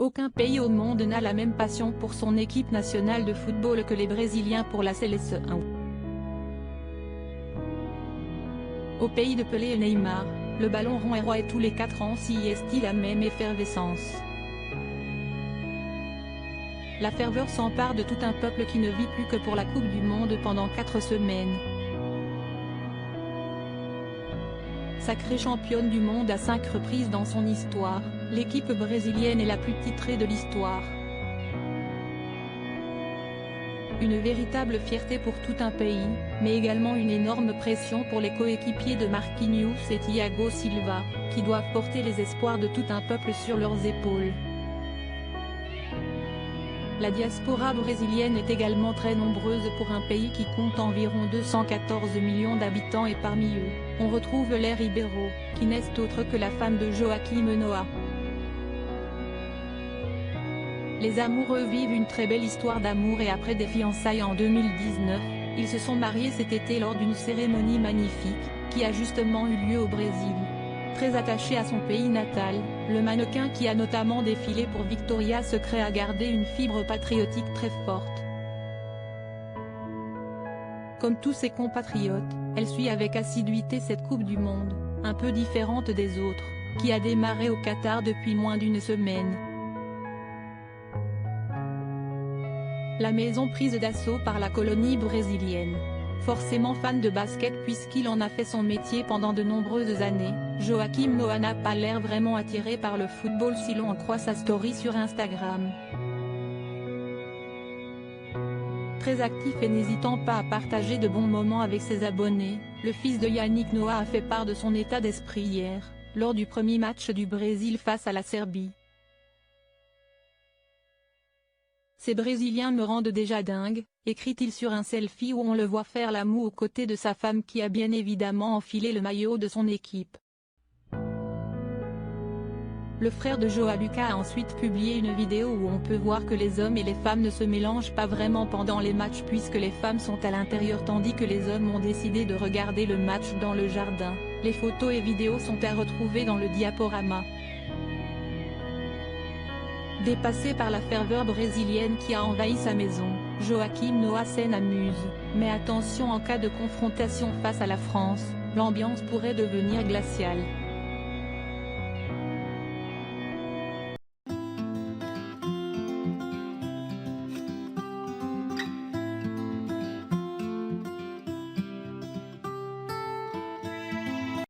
Aucun pays au monde n'a la même passion pour son équipe nationale de football que les Brésiliens pour la Seleção. Au pays de Pelé et Neymar, le ballon rond est roi et tous les 4 ans s'y est-il la même effervescence. La ferveur s'empare de tout un peuple qui ne vit plus que pour la Coupe du Monde pendant 4 semaines. Sacrée championne du monde à 5 reprises dans son histoire, l'équipe brésilienne est la plus titrée de l'histoire. Une véritable fierté pour tout un pays, mais également une énorme pression pour les coéquipiers de Marquinhos et Thiago Silva, qui doivent porter les espoirs de tout un peuple sur leurs épaules. La diaspora brésilienne est également très nombreuse pour un pays qui compte environ 214 millions d'habitants et parmi eux, on retrouve Léa Ribeiro, qui n'est autre que la femme de Joaquim Noah. Les amoureux vivent une très belle histoire d'amour et après des fiançailles en 2019, ils se sont mariés cet été lors d'une cérémonie magnifique, qui a justement eu lieu au Brésil. Très attaché à son pays natal, le mannequin qui a notamment défilé pour Victoria's Secret a gardé une fibre patriotique très forte. Comme tous ses compatriotes, elle suit avec assiduité cette Coupe du Monde, un peu différente des autres, qui a démarré au Qatar depuis moins d'une semaine. La maison prise d'assaut par la colonie brésilienne. Forcément fan de basket puisqu'il en a fait son métier pendant de nombreuses années, Joaquim Noah n'a pas l'air vraiment attiré par le football si l'on en croit sa story sur Instagram. Très actif et n'hésitant pas à partager de bons moments avec ses abonnés, le fils de Yannick Noah a fait part de son état d'esprit hier, lors du premier match du Brésil face à la Serbie. Ces Brésiliens me rendent déjà dingue, écrit-il sur un selfie où on le voit faire la moue aux côtés de sa femme qui a bien évidemment enfilé le maillot de son équipe. Le frère de João Lucas a ensuite publié une vidéo où on peut voir que les hommes et les femmes ne se mélangent pas vraiment pendant les matchs puisque les femmes sont à l'intérieur tandis que les hommes ont décidé de regarder le match dans le jardin. Les photos et vidéos sont à retrouver dans le diaporama. Dépassé par la ferveur brésilienne qui a envahi sa maison, Joaquim Noah s'en amuse, mais attention en cas de confrontation face à la France, l'ambiance pourrait devenir glaciale.